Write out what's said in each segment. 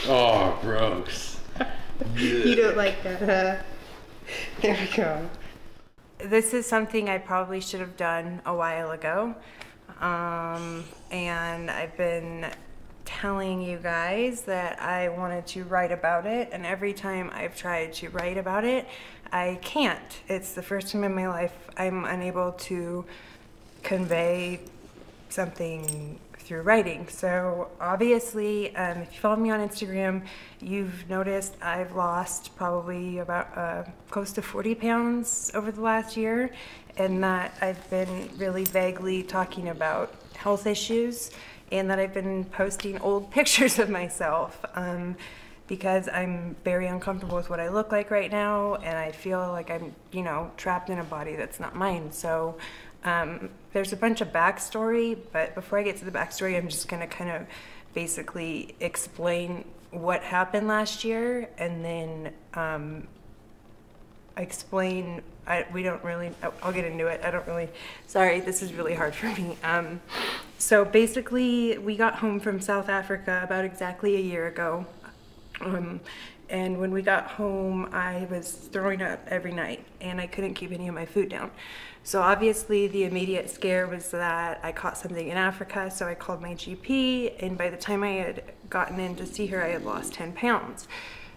Oh, gross. You don't like that, huh? There we go. This is something I probably should have done a while ago. And I've been telling you guys that I wanted to write about it, and every time I've tried to write about it, I can't. It's the first time in my life I'm unable to convey something through writing. So obviously, if you follow me on Instagram, you've noticed I've lost probably about close to 40 pounds over the last year, and that I've been really vaguely talking about health issues, and that I've been posting old pictures of myself because I'm very uncomfortable with what I look like right now, and I feel like I'm, you know, trapped in a body that's not mine. So there's a bunch of backstory, but before I get to the backstory, I'm just gonna kind of basically explain what happened last year, and then explain, I'll get into it. I don't really, sorry, this is really hard for me. So basically, we got home from South Africa about exactly a year ago. And when we got home, I was throwing up every night, and I couldn't keep any of my food down. So obviously the immediate scare was that I caught something in Africa, so I called my GP, and by the time I had gotten in to see her, I had lost 10 pounds.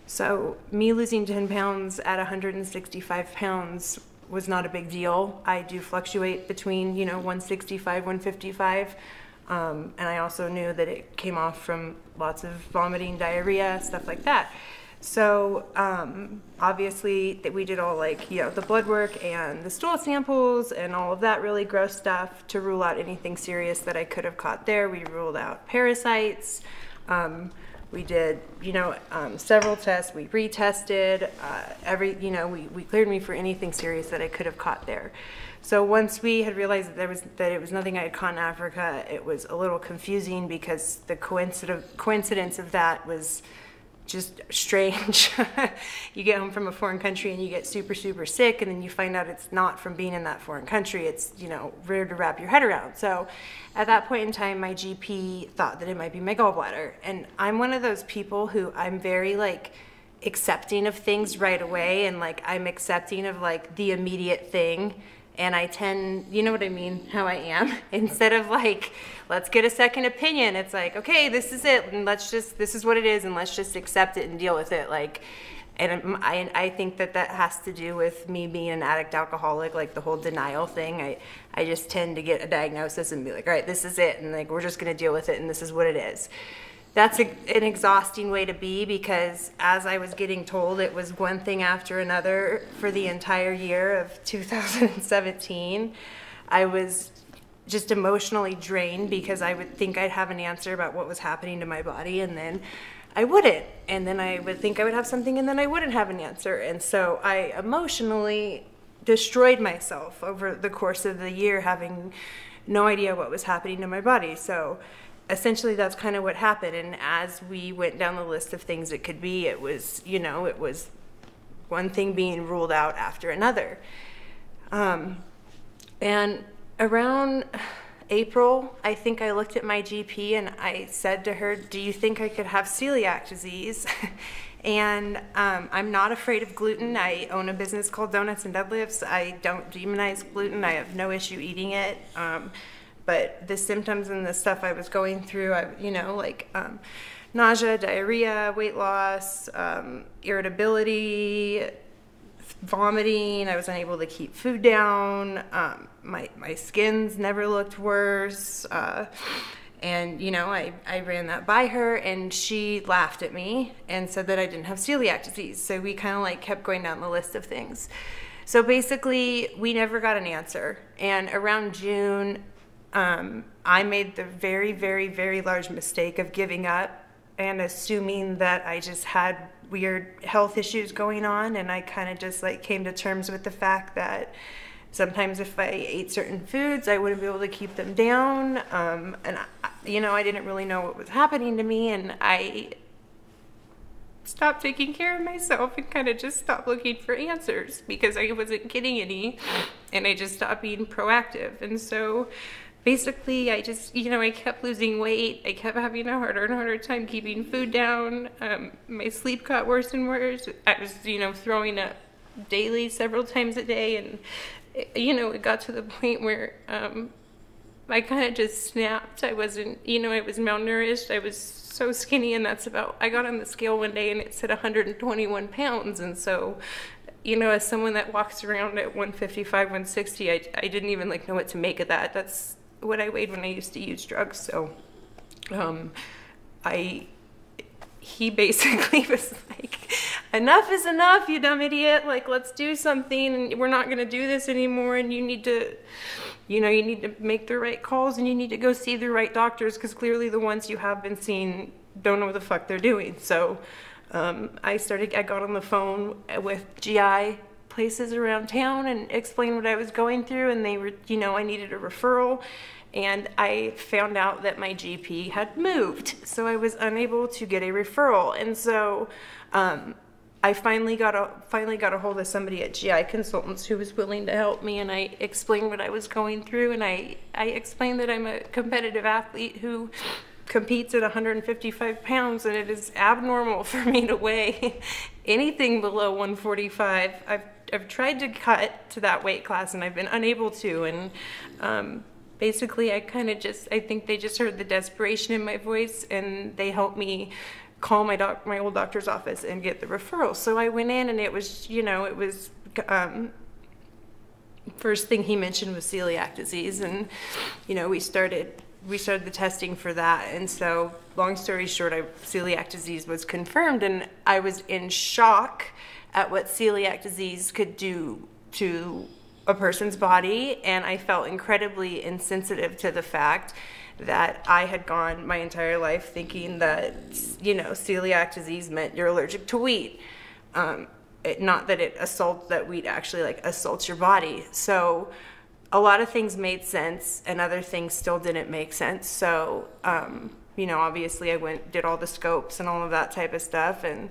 So me losing 10 pounds at 165 pounds was not a big deal. I do fluctuate between, you know, 165, 155. And I also knew that it came off from lots of vomiting, diarrhea, stuff like that. So obviously that we did all, like, you know, the blood work and the stool samples and all of that really gross stuff to rule out anything serious that I could have caught there. We ruled out parasites. We did, you know, several tests. We retested we cleared me for anything serious that I could have caught there. So once we had realized that it was nothing I had caught in Africa, it was a little confusing because the coincidence of that was just strange. You get home from a foreign country and you get super, super sick, and then you find out it's not from being in that foreign country. It's, you know, rare to wrap your head around. So at that point in time, my GP thought that it might be my gallbladder. And I'm one of those people who I'm very, like, accepting of things right away, and, like, I'm accepting of, like, the immediate thing. And I tend, you know what I mean, how I am. Instead of, like, let's get a second opinion, it's like, okay, this is it, and this is what it is, and let's just accept it and deal with it. Like, and I think that has to do with me being an addict alcoholic, like the whole denial thing. I just tend to get a diagnosis and be like, all right, this is it, and, like, we're just gonna deal with it, and this is what it is. That's an exhausting way to be, because as I was getting told, it was one thing after another for the entire year of 2017. I was just emotionally drained because I would think I'd have an answer about what was happening to my body, and then I wouldn't. And then I would think I would have something, and then I wouldn't have an answer. And so I emotionally destroyed myself over the course of the year, having no idea what was happening to my body. So essentially that's kind of what happened. And as we went down the list of things it could be, it was, you know, it was one thing being ruled out after another. And around April, I think I looked at my GP and I said to her, do you think I could have celiac disease? And I'm not afraid of gluten. I own a business called Donuts and Deadlifts. I don't demonize gluten. I have no issue eating it. But the symptoms and the stuff I was going through, nausea, diarrhea, weight loss, irritability, vomiting. I was unable to keep food down. My skin's never looked worse. And, you know, I ran that by her, and she laughed at me and said that I didn't have celiac disease. So we kind of, like, kept going down the list of things. So basically, we never got an answer. And around June, I made the very, very, very large mistake of giving up and assuming that I just had weird health issues going on, and I kind of just, like, came to terms with the fact that sometimes if I ate certain foods, I wouldn't be able to keep them down, and I didn't really know what was happening to me, and I stopped taking care of myself and kind of just stopped looking for answers because I wasn't getting any, and I just stopped being proactive. And so basically I just, I kept losing weight. I kept having a harder and harder time keeping food down. My sleep got worse and worse. I was, throwing up daily several times a day, and it got to the point where I kind of just snapped. I wasn't, I was malnourished. I was so skinny, and I got on the scale one day and it said 121 pounds. And so, as someone that walks around at 155, 160, I didn't even know what to make of that. That's what I weighed when I used to use drugs. So, he basically was like, enough is enough, you dumb idiot. Let's do something. We're not going to do this anymore. And you need to, you need to make the right calls, and you need to go see the right doctors, because clearly the ones you have been seeing don't know what the fuck they're doing. So I got on the phone with GI places around town and explained what I was going through, and they were, I needed a referral. And I found out that my GP had moved, so I was unable to get a referral. And so I finally got a hold of somebody at GI Consultants who was willing to help me, and I explained what I was going through, and I explained that I'm a competitive athlete who competes at 155 pounds, and it is abnormal for me to weigh anything below 145. I've tried to cut to that weight class, and I've been unable to, and basically I think they just heard the desperation in my voice, and they helped me call my old doctor's office and get the referral. So I went in, and it was, first thing he mentioned was celiac disease, and we started the testing for that. And so long story short, celiac disease was confirmed, and I was in shock at what celiac disease could do to a person's body, and I felt incredibly insensitive to the fact that I had gone my entire life thinking that, celiac disease meant you're allergic to wheat. Not that wheat actually assaults your body. So a lot of things made sense, and other things still didn't make sense. So, obviously I did all the scopes and all of that type of stuff, and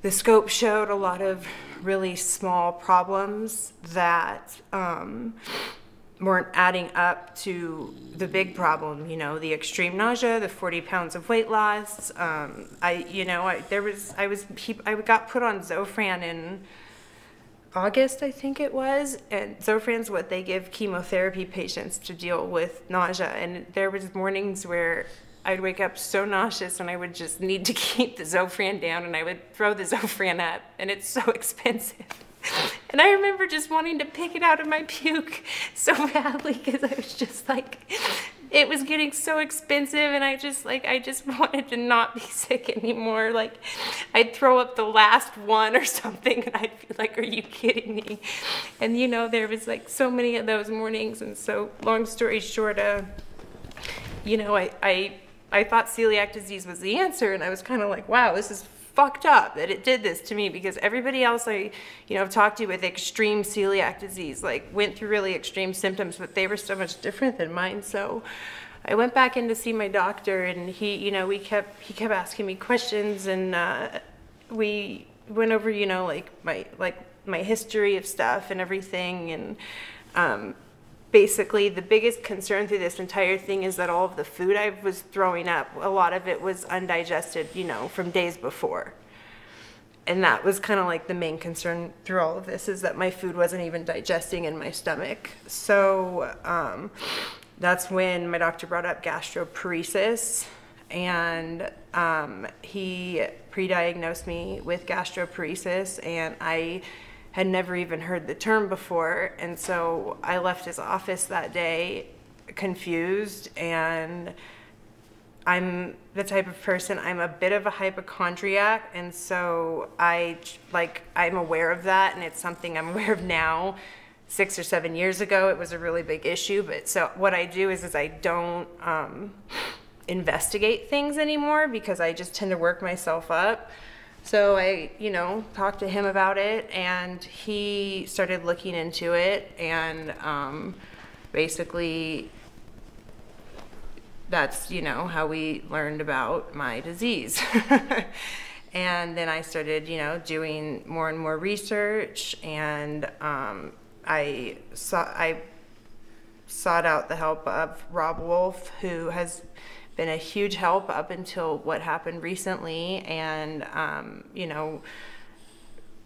the scope showed a lot of really small problems that weren't adding up to the big problem, the extreme nausea, the 40 pounds of weight loss. I got put on Zofran in August, I think it was, and Zofran's what they give chemotherapy patients to deal with nausea. And there was mornings where I'd wake up so nauseous, and I would just need to keep the Zofran down, and I would throw the Zofran up, and it's so expensive. And I remember just wanting to pick it out of my puke so badly, because I was just it was getting so expensive, and I just wanted to not be sick anymore. I'd throw up the last one or something, and I'd be like, are you kidding me? And there was so many of those mornings. And so long story short, I thought celiac disease was the answer, and I was kind of like, wow, this is fucked up that it did this to me, because everybody else I have talked to with extreme celiac disease went through really extreme symptoms, but they were so much different than mine. So I went back in to see my doctor, and he kept asking me questions, and we went over my history of stuff and everything. And basically the biggest concern through this entire thing is that all of the food I was throwing up, a lot of it was undigested, from days before. And that was kind of the main concern through all of this, is that my food wasn't even digesting in my stomach. So that's when my doctor brought up gastroparesis, and he pre-diagnosed me with gastroparesis, and I had never even heard the term before. And so I left his office that day confused, and I'm the type of person, I'm a bit of a hypochondriac, and so I'm aware of that, and it's something I'm aware of now. 6 or 7 years ago, it was a really big issue. But so what I do is I don't investigate things anymore, because I just tend to work myself up. So I, talked to him about it, and he started looking into it, and basically that's, how we learned about my disease. And then I started, doing more and more research, and I sought out the help of Rob Wolf, who has been a huge help up until what happened recently. And, you know,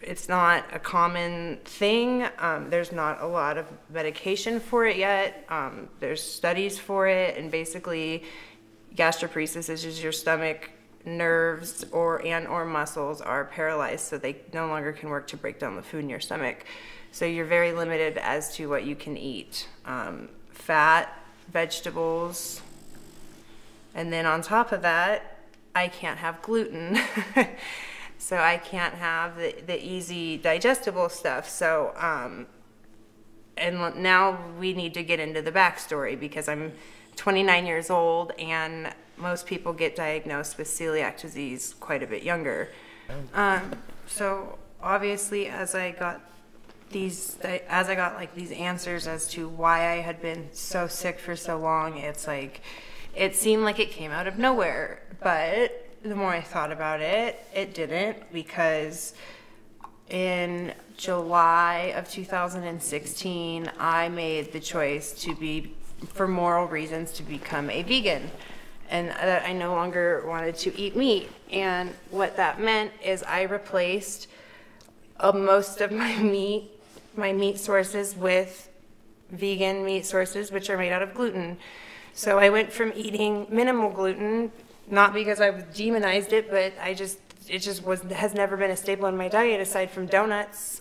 it's not a common thing. There's not a lot of medication for it yet. There's studies for it, and basically gastroparesis is just your stomach nerves or muscles are paralyzed, so they no longer can work to break down the food in your stomach. So you're very limited as to what you can eat. Fat, vegetables, and then on top of that, I can't have gluten. So I can't have the easy digestible stuff. So, and now we need to get into the backstory, because I'm 29 years old, and most people get diagnosed with celiac disease quite a bit younger. So obviously, as I got like these answers as to why I had been so sick for so long, it's like, it seemed like it came out of nowhere. But the more I thought about it, it didn't, because in July of 2016, I made the choice for moral reasons, to become a vegan, and that I no longer wanted to eat meat. And what that meant is I replaced most of my meat sources with vegan meat sources, which are made out of gluten. So I went from eating minimal gluten, not because I've demonized it, but it has never been a staple in my diet aside from donuts,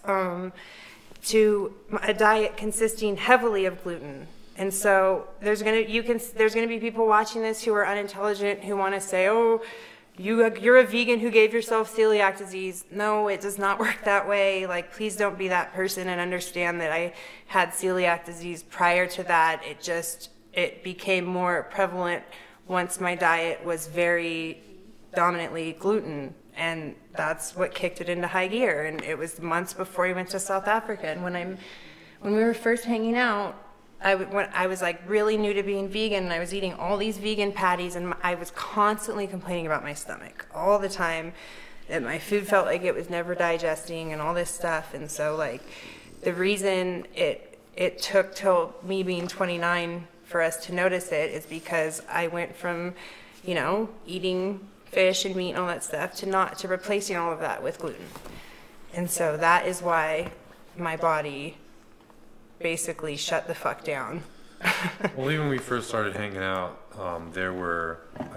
to a diet consisting heavily of gluten. And so there's gonna be people watching this who are unintelligent, who want to say, oh, you're a vegan who gave yourself celiac disease. No, it does not work that way. Like, please don't be that person, and understand that I had celiac disease prior to that. It became more prevalent once my diet was very dominantly gluten, and that's what kicked it into high gear. And it was months before we went to South Africa. And when we were first hanging out, when I was like really new to being vegan, and I was eating all these vegan patties, and I was constantly complaining about my stomach all the time, that my food felt like it was never digesting and all this stuff. And so, like, the reason it took till me being 29 for us to notice it is because I went from, you know, eating fish and meat and all that stuff to replacing all of that with gluten. And so that is why my body basically shut the fuck down. Well, even when we first started hanging out, I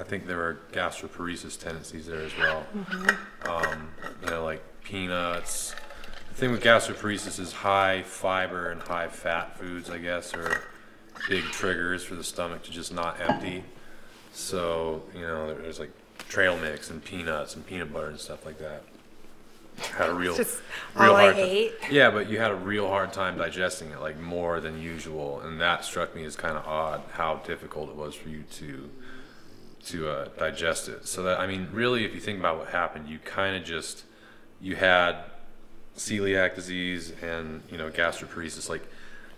think there were gastroparesis tendencies there as well. Mm-hmm. You know, like peanuts. The thing with gastroparesis is high fiber and high fat foods, I guess, are big triggers for the stomach to just not empty. So, you know, there's like trail mix and peanuts and peanut butter and stuff like that. Had a real hard time. Yeah, but you had a real hard time digesting it, like more than usual, and that struck me as kind of odd how difficult it was for you to digest it. So that, I mean, really, if you think about what happened, you had celiac disease and, you know, gastroparesis, like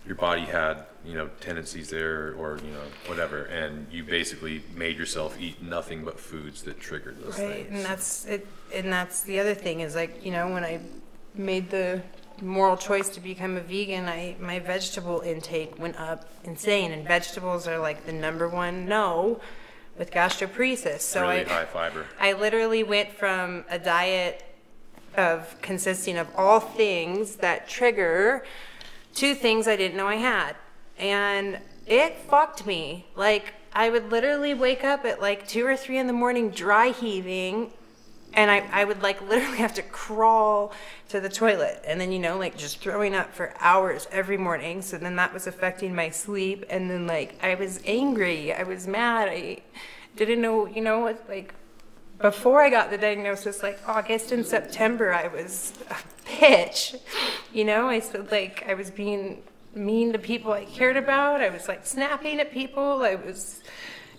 your body had, you know, tendencies there, or, you know, whatever, and you basically made yourself eat nothing but foods that triggered those things. And that's it. And that's the other thing is, like, you know, when I made the moral choice to become a vegan, my vegetable intake went up insane, and vegetables are like the #1 no with gastroparesis. So really high fiber. I literally went from a diet consisting of all things that trigger to things I didn't know I had. And it fucked me. Like, I would literally wake up at like 2 or 3 in the morning dry heaving, and I would like literally have to crawl to the toilet, and then, you know, like just throwing up for hours every morning. So then that was affecting my sleep, and then like I was angry, I was mad, I didn't know, you know, like before I got the diagnosis, like August and September, I was a bitch. You know, I said, like, I was being mean to people I cared about. I was like snapping at people. I was,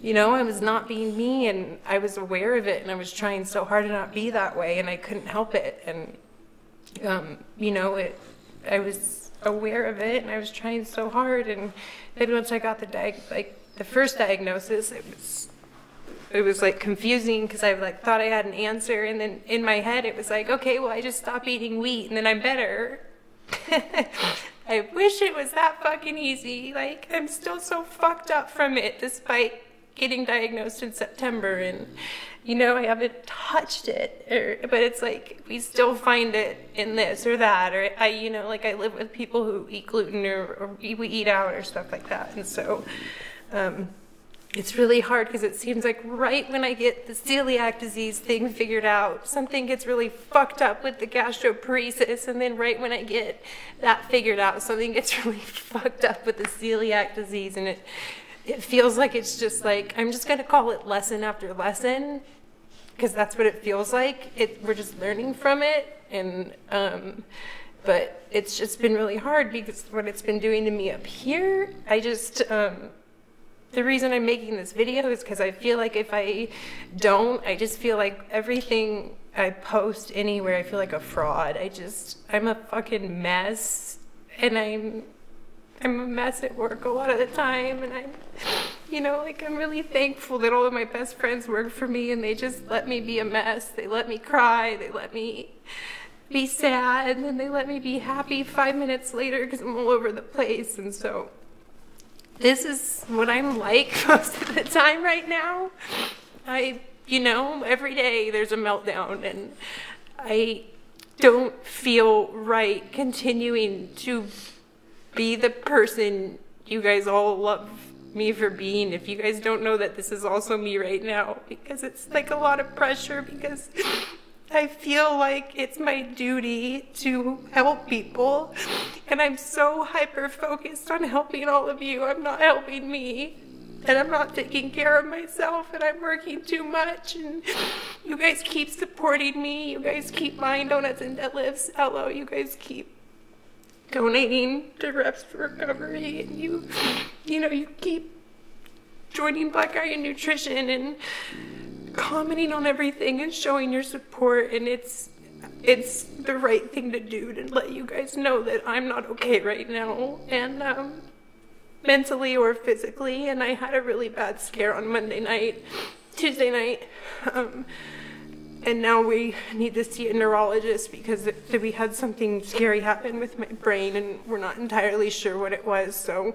you know, I was not being me, and I was aware of it, and I was trying so hard to not be that way, and I couldn't help it. And, you know, I was aware of it, and I was trying so hard. And then once I got the first diagnosis, it was like confusing, because I like thought I had an answer, and then in my head it was like, okay, well, I just stop eating wheat and then I'm better. I wish it was that fucking easy. Like, I'm still so fucked up from it despite getting diagnosed in September, and you know, I haven't touched it, but it's like we still find it in this or that, or I, you know, like I live with people who eat gluten or we eat out or stuff like that, and so it's really hard because it seems like right when I get the celiac disease thing figured out, something gets really fucked up with the gastroparesis, and then right when I get that figured out, something gets really fucked up with the celiac disease, and it feels like it's just like, I'm just gonna call it lesson after lesson, because that's what it feels like. We're just learning from it, and but it's just been really hard because what it's been doing to me up here, I just, the reason I'm making this video is because I feel like if I don't, I just feel like everything I post anywhere, I feel like a fraud. I'm a fucking mess, and I'm a mess at work a lot of the time, and you know, like I'm really thankful that all of my best friends work for me, and they just let me be a mess. They let me cry, they let me be sad, and then they let me be happy 5 minutes later because I'm all over the place, and so this is what I'm like most of the time right now. You know, every day there's a meltdown, and I don't feel right continuing to be the person you guys all love me for being, if you guys don't know that this is also me right now, because it's like a lot of pressure, because I feel like it's my duty to help people, and I'm so hyper focused on helping all of you. I'm not helping me, and I'm not taking care of myself, and I'm working too much, and you guys keep supporting me. You guys keep buying donuts and deadlifts. Hello, you guys keep donating to Reps for Recovery, and you know, you keep joining Black Iron Nutrition and commenting on everything and showing your support, and it's the right thing to do to let you guys know that I'm not okay right now, and mentally or physically, and I had a really bad scare on Tuesday night, and now we need to see a neurologist because we had something scary happen with my brain, and we're not entirely sure what it was, so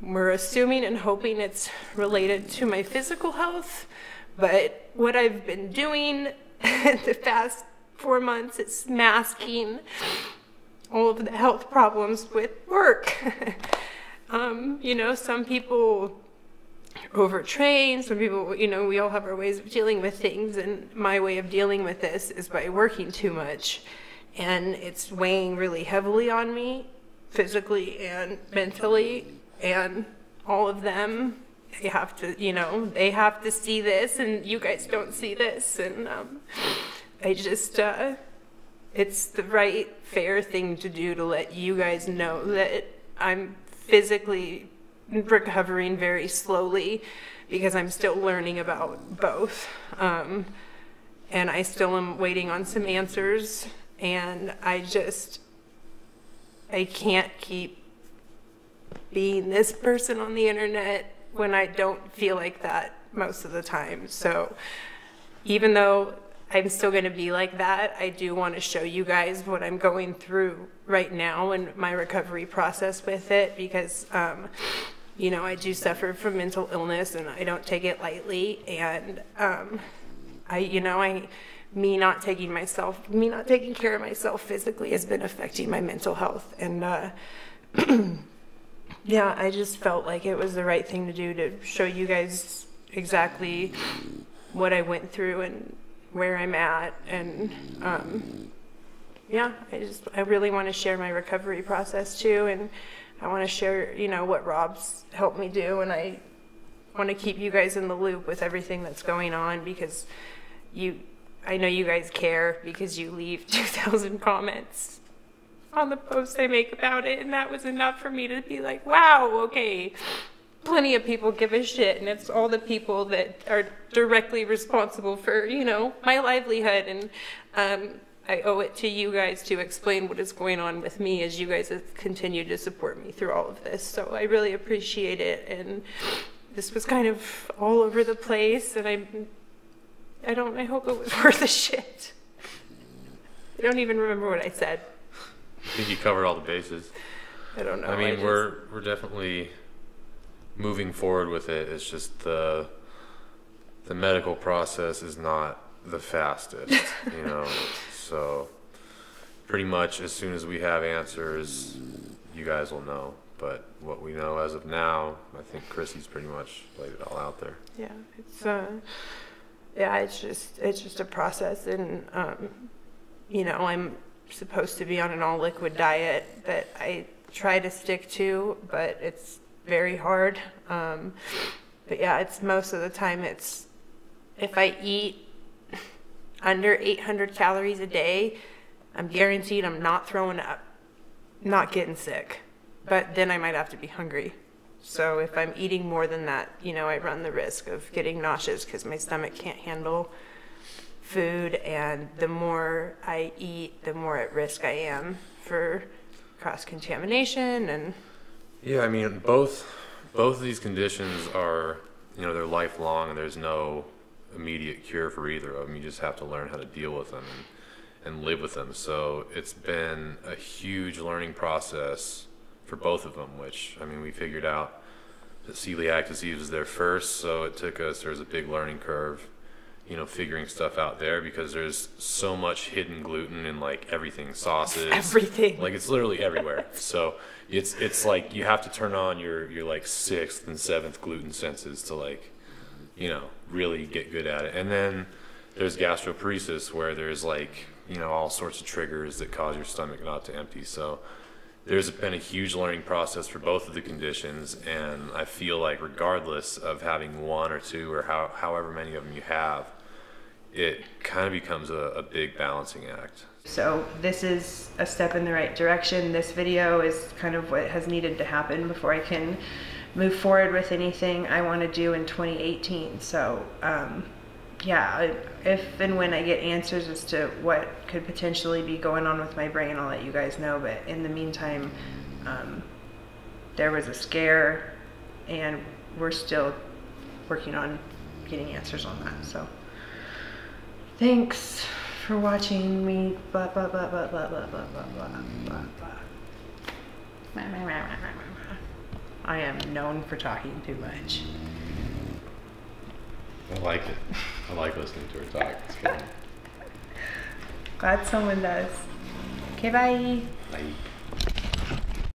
we're assuming and hoping it's related to my physical health. But what I've been doing the past 4 months is masking all of the health problems with work. You know, some people overtrain, some people, you know, we all have our ways of dealing with things, and my way of dealing with this is by working too much, and it's weighing really heavily on me, physically and mentally, and all of them. They have to, you know, they have to see this, and you guys don't see this, and I just, it's the right, fair thing to do to let you guys know that I'm physically recovering very slowly because I'm still learning about both, and I still am waiting on some answers, and I can't keep being this person on the internet when I don't feel like that most of the time. So even though I'm still going to be like that, I do want to show you guys what I'm going through right now and my recovery process with it, because you know, I do suffer from mental illness, and I don't take it lightly, and me not taking care of myself physically has been affecting my mental health, and yeah, I just felt like it was the right thing to do to show you guys exactly what I went through and where I'm at, and yeah, I really want to share my recovery process too, and I want to share, you know, what Rob's helped me do, and I want to keep you guys in the loop with everything that's going on, because I know you guys care, because you leave 2,000 comments on the post I make about it, and that was enough for me to be like, wow, okay, plenty of people give a shit, and it's all the people that are directly responsible for, you know, my livelihood, and I owe it to you guys to explain what is going on with me, as you guys have continued to support me through all of this, so I really appreciate it, and this was kind of all over the place, and I hope it was worth a shit. I don't even remember what I said. think you covered all the bases. I don't know. I mean, we're definitely moving forward with it. It's just the medical process is not the fastest, you know. So pretty much as soon as we have answers, you guys will know. But what we know as of now, I think Chrissy's pretty much laid it all out there. Yeah, it's just a process, and you know, I'm supposed to be on an all liquid diet that I try to stick to, but it's very hard. But yeah, it's most of the time it's if I eat under 800 calories a day, I'm guaranteed I'm not throwing up, not getting sick, but then I might have to be hungry. So if I'm eating more than that, you know, I run the risk of getting nauseous because my stomach can't handle food, and the more I eat, the more at risk I am for cross-contamination. And yeah, I mean, both of these conditions are, you know, they're lifelong, and there's no immediate cure for either of them. You just have to learn how to deal with them and live with them. So it's been a huge learning process for both of them, which, I mean, we figured out that celiac disease was there first, so it took us, there was a big learning curve, you know, figuring stuff out there, because there's so much hidden gluten in like everything, sauces, everything, like it's literally everywhere. So it's like you have to turn on your like 6th and 7th gluten senses to, like, you know, really get good at it. And then there's gastroparesis, where there's like, you know, all sorts of triggers that cause your stomach not to empty. So there's been a huge learning process for both of the conditions, and I feel like regardless of having one or two or however many of them you have, it kind of becomes a big balancing act. So this is a step in the right direction. This video is kind of what has needed to happen before I can move forward with anything I want to do in 2018. So yeah, if and when I get answers as to what could potentially be going on with my brain, I'll let you guys know. But in the meantime, there was a scare, and we're still working on getting answers on that. So thanks for watching me blah blah blah blah blah blah blah blah blah blah. I am known for talking too much. I like it. I like listening to her talk. It's good. Glad someone does. Okay, bye. Bye.